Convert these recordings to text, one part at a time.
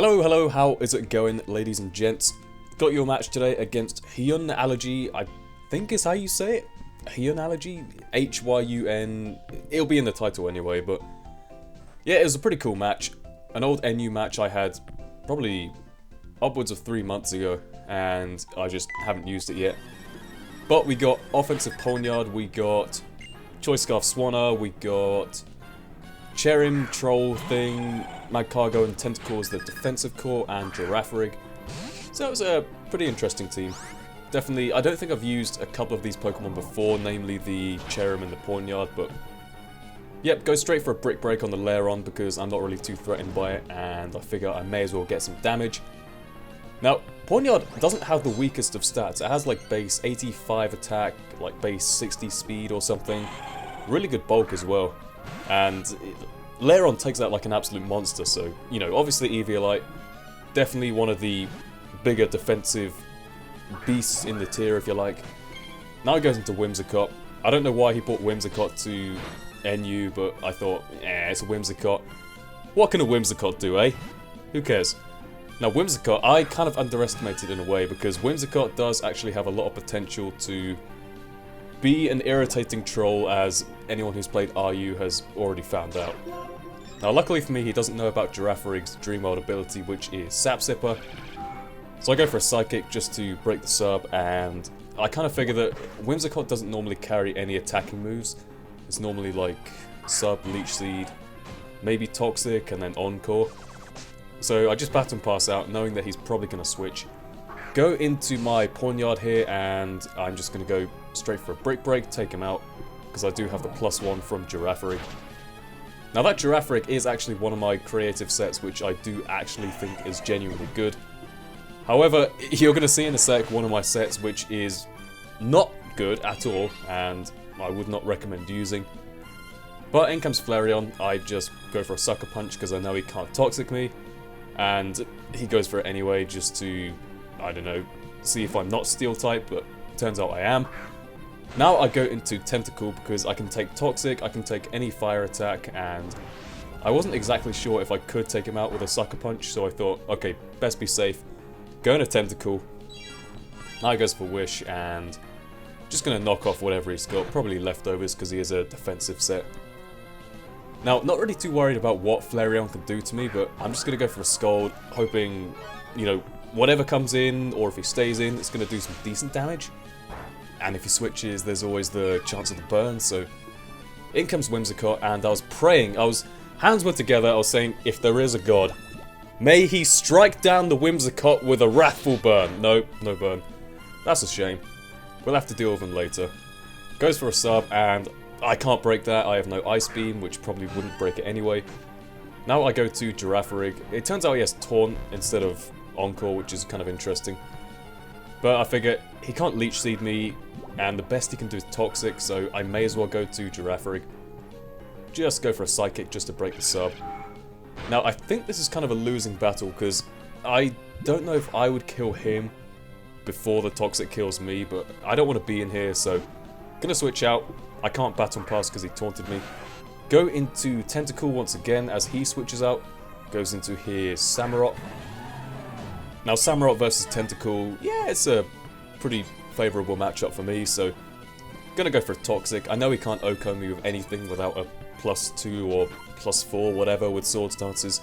Hello, how is it going, ladies and gents? Got your match today against HyunAlogy, I think is how you say it. HyunAlogy? H-Y-U-N... It'll be in the title anyway, but... yeah, it was a pretty cool match. An old NU match I had probably upwards of 3 months ago, and I just haven't used it yet. But we got offensive Pawniard, we got Choice Scarf Swanner, we got Cherim Troll thing, Magcargo and Tentacles the defensive core, and Girafarig. So it was a pretty interesting team. Definitely, I don't think I've used a couple of these Pokemon before, namely the Cherim and the Pawniard, but yep, go straight for a Brick Break on the Lairon because I'm not really too threatened by it, and I figure I may as well get some damage. Now, Pawniard doesn't have the weakest of stats. It has like base 85 attack, like base 60 speed or something. Really good bulk as well. And Lairon takes that like an absolute monster, so, you know, obviously Eviolite, definitely one of the bigger defensive beasts in the tier, if you like. Now he goes into Whimsicott. I don't know why he brought Whimsicott to NU, but I thought, it's a Whimsicott. What can a Whimsicott do, eh? Who cares? Now Whimsicott, I kind of underestimated in a way, because Whimsicott does actually have a lot of potential to be an irritating troll, as anyone who's played RU has already found out. Now luckily for me, he doesn't know about Girafarig's Dreamworld ability, which is Sap Sipper. So I go for a Psychic just to break the sub, and I kind of figure that Whimsicott doesn't normally carry any attacking moves. It's normally like Sub, Leech Seed, maybe Toxic, and then Encore. So I just bat and pass out, knowing that he's probably going to switch. Go into my Pawniard here, and I'm just going to go straight for a Brick Break, take him out, because I do have the +1 from Girafarig. Now that Girafarig is actually one of my creative sets, which I do actually think is genuinely good. However, you're going to see in a sec one of my sets which is not good at all, and I would not recommend using. But in comes Flareon, I just go for a Sucker Punch because I know he can't Toxic me, and he goes for it anyway just to, I don't know, see if I'm not Steel type, but turns out I am. Now I go into Tentacle because I can take Toxic, I can take any fire attack, and I wasn't exactly sure if I could take him out with a Sucker Punch, so I thought, okay, best be safe. Go into Tentacle. Now he goes for Wish, and just going to knock off whatever he's got, probably leftovers because he is a defensive set. Now, not really too worried about what Flareon can do to me, but I'm just going to go for a Scald, hoping, you know, whatever comes in, or if he stays in, it's going to do some decent damage. And if he switches, there's always the chance of the burn, so in comes Whimsicott, and I was praying, hands were together, I was saying, if there is a god, may he strike down the Whimsicott with a wrathful burn. Nope, no burn. That's a shame. We'll have to deal with him later. Goes for a sub, and I can't break that. I have no Ice Beam, which probably wouldn't break it anyway. Now I go to Girafarig. It turns out he has Taunt instead of Encore, which is kind of interesting. But I figure he can't Leech Seed me, and the best he can do is Toxic, so I may as well go to Girafarig. Just go for a Psychic just to break the sub. Now I think this is kind of a losing battle, because I don't know if I would kill him before the Toxic kills me, but I don't want to be in here, so gonna switch out. I can't Baton Pass because he taunted me. Go into Tentacle once again as he switches out. Goes into his Samurott. Now Samurott versus Tentacle, yeah, it's a pretty favourable matchup for me, so gonna go for a Toxic. I know he can't OHKO me with anything without a +2 or +4, whatever, with Sword Stances.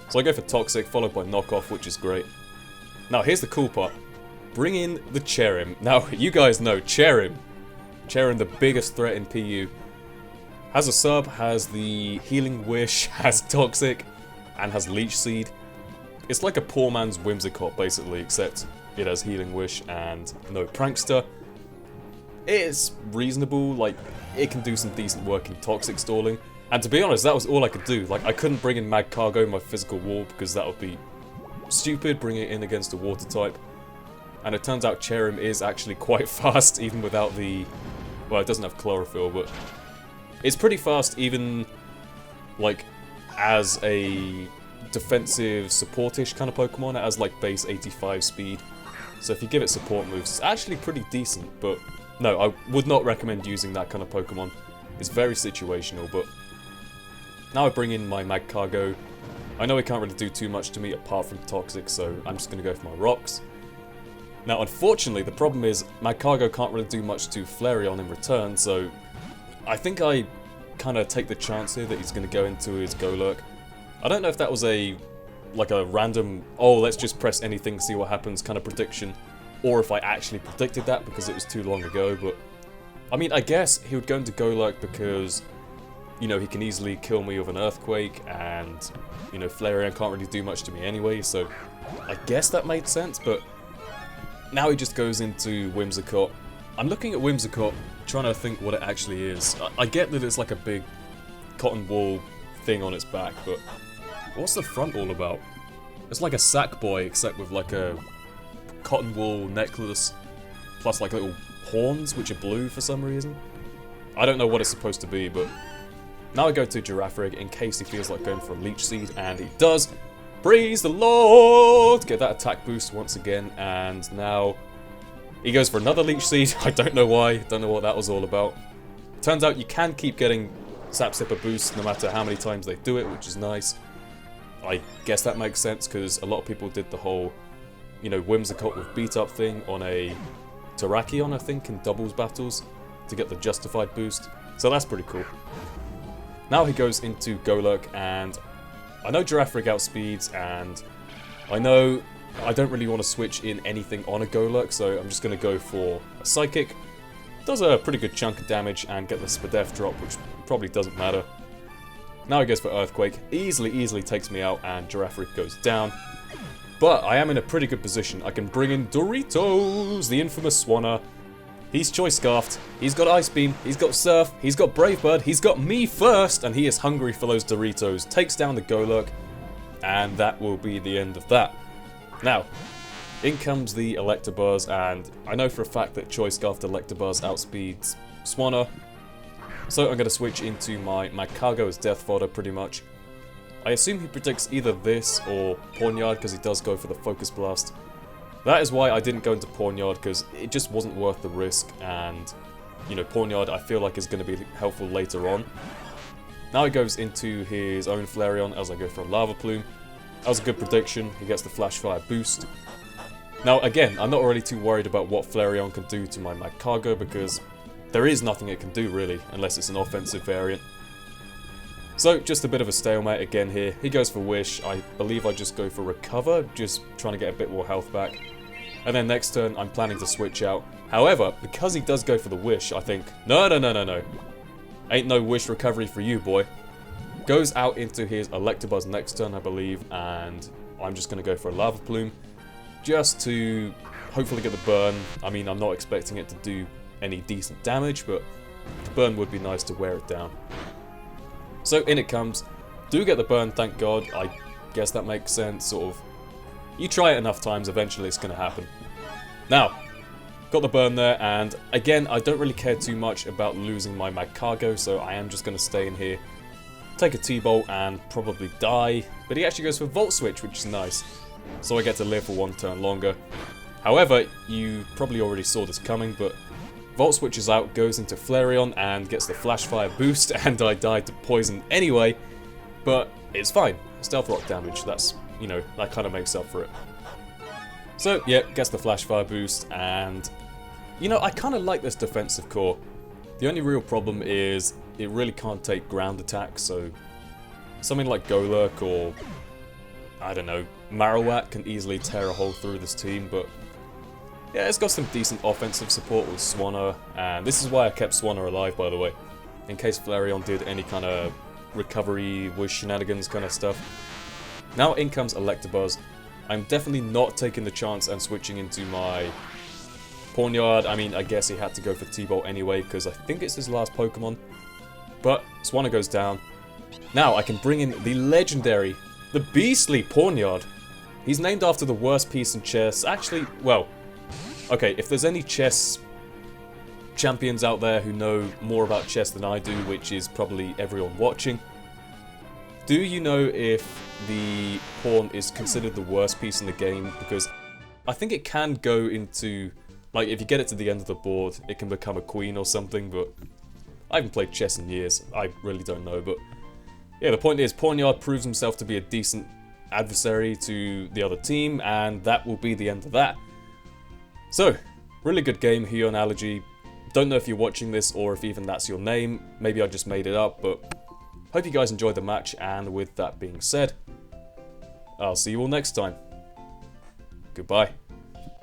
So I go for Toxic, followed by Knockoff, which is great. Now here's the cool part. Bring in the Cherim. Now, you guys know, Cherim, the biggest threat in PU. Has a sub, has the Healing Wish, has Toxic, and has Leech Seed. It's like a poor man's Whimsicott, basically, except it has Healing Wish and no Prankster. It's reasonable, like, it can do some decent work in Toxic stalling. And to be honest, that was all I could do. Like, I couldn't bring in Magcargo, my physical wall, because that would be stupid, bringing it in against a water type. And it turns out Cherim is actually quite fast, even without the... well, it doesn't have Chlorophyll, but it's pretty fast, even, like, as a defensive supportish kind of Pokemon. It has, like, base 85 speed. So if you give it support moves, it's actually pretty decent, but no, I would not recommend using that kind of Pokemon. It's very situational, but now I bring in my Magcargo. I know he can't really do too much to me apart from Toxic, so I'm just going to go for my rocks. Now, unfortunately, the problem is my cargo can't really do much to Flareon in return, so I think I kind of take the chance here that he's going to go into his Golurk. I don't know if that was like a random, oh, let's just press anything, see what happens kind of prediction, or if I actually predicted that because it was too long ago, but I mean, I guess he would go into Golurk because, you know, he can easily kill me with an Earthquake, and, you know, Flareon can't really do much to me anyway, so I guess that made sense, but now he just goes into Whimsicott. I'm looking at Whimsicott, trying to think what it actually is. I get that it's like a big cotton wool thing on its back, but what's the front all about? It's like a sack boy, except with like a cotton wool necklace, plus like little horns, which are blue for some reason. I don't know what it's supposed to be, but now I go to Girafarig in case he feels like going for a Leech Seed, and he does. Praise the Lord! Get that attack boost once again, and now he goes for another Leech Seed. I don't know why, don't know what that was all about. Turns out you can keep getting Sap Sipper boosts no matter how many times they do it, which is nice. I guess that makes sense, because a lot of people did the whole, you know, Whimsicott with beat up thing on a Terrakion, I think, in doubles battles to get the justified boost. So that's pretty cool. Now he goes into Golurk, and I know Girafarig outspeeds, and I know I don't really want to switch in anything on a Golurk, so I'm just going to go for a Psychic. Does a pretty good chunk of damage and get the Spadef drop, which probably doesn't matter. Now he goes for Earthquake. Easily takes me out, and Girafarig goes down. But I am in a pretty good position. I can bring in Doritos, the infamous Swanna. He's Choice Scarfed, he's got Ice Beam, he's got Surf, he's got Brave Bird, he's got me first, and he is hungry for those Doritos. Takes down the Golurk, and that will be the end of that. Now, in comes the Electabuzz, and I know for a fact that Choice Scarfed Electabuzz outspeeds Swanna, so I'm going to switch into my cargo as Death Fodder pretty much. I assume he predicts either this or Pawniard because he does go for the Focus Blast. That is why I didn't go into Pawniard, because it just wasn't worth the risk, and, you know, Pawniard I feel like is going to be helpful later on. Now he goes into his own Flareon as I go for a Lava Plume. That was a good prediction, he gets the Flash Fire boost. Now again, I'm not really too worried about what Flareon can do to my Magcargo, because there is nothing it can do really, unless it's an offensive variant. So, just a bit of a stalemate again here. He goes for Wish. I believe I just go for Recover, just trying to get a bit more health back. And then next turn, I'm planning to switch out. However, because he does go for the Wish, I think, no. Ain't no Wish recovery for you, boy. Goes out into his Electabuzz next turn, I believe, and I'm just going to go for a Lava Plume, just to hopefully get the burn. I mean, I'm not expecting it to do any decent damage, but the burn would be nice to wear it down. So in it comes. Do get the burn, thank God. I guess that makes sense, sort of. You try it enough times, eventually it's going to happen. Now, got the burn there, and again, I don't really care too much about losing my Magcargo, so I am just going to stay in here, take a T-Bolt, and probably die. But he actually goes for Volt Switch, which is nice. So I get to live for one turn longer. However, you probably already saw this coming, but Volt switches out, goes into Flareon, and gets the Flash Fire boost, and I died to Poison anyway, but it's fine. Stealth Rock damage, that's, you know, that kind of makes up for it. So, yeah, gets the Flash Fire boost, and, you know, I kind of like this defensive core. The only real problem is it really can't take ground attacks, so something like Golurk or, I don't know, Marowak can easily tear a hole through this team, but yeah, it's got some decent offensive support with Swanna, and this is why I kept Swanna alive, by the way, in case Flareon did any kind of recovery with shenanigans kind of stuff. Now in comes Electabuzz. I'm definitely not taking the chance and switching into my Pawniard. I mean, I guess he had to go for T-Bolt anyway, because I think it's his last Pokemon. But Swanna goes down. Now I can bring in the legendary, the beastly Pawniard. He's named after the worst piece in chess. Actually, well, okay, if there's any chess champions out there who know more about chess than I do, which is probably everyone watching, do you know if the pawn is considered the worst piece in the game? Because I think it can go into, like, if you get it to the end of the board, it can become a queen or something, but I haven't played chess in years, I really don't know, but yeah, the point is, Pawniard proves himself to be a decent adversary to the other team, and that will be the end of that. So, really good game, HyunAlogy. Don't know if you're watching this or if even that's your name. Maybe I just made it up, but hope you guys enjoyed the match, and with that being said, I'll see you all next time. Goodbye.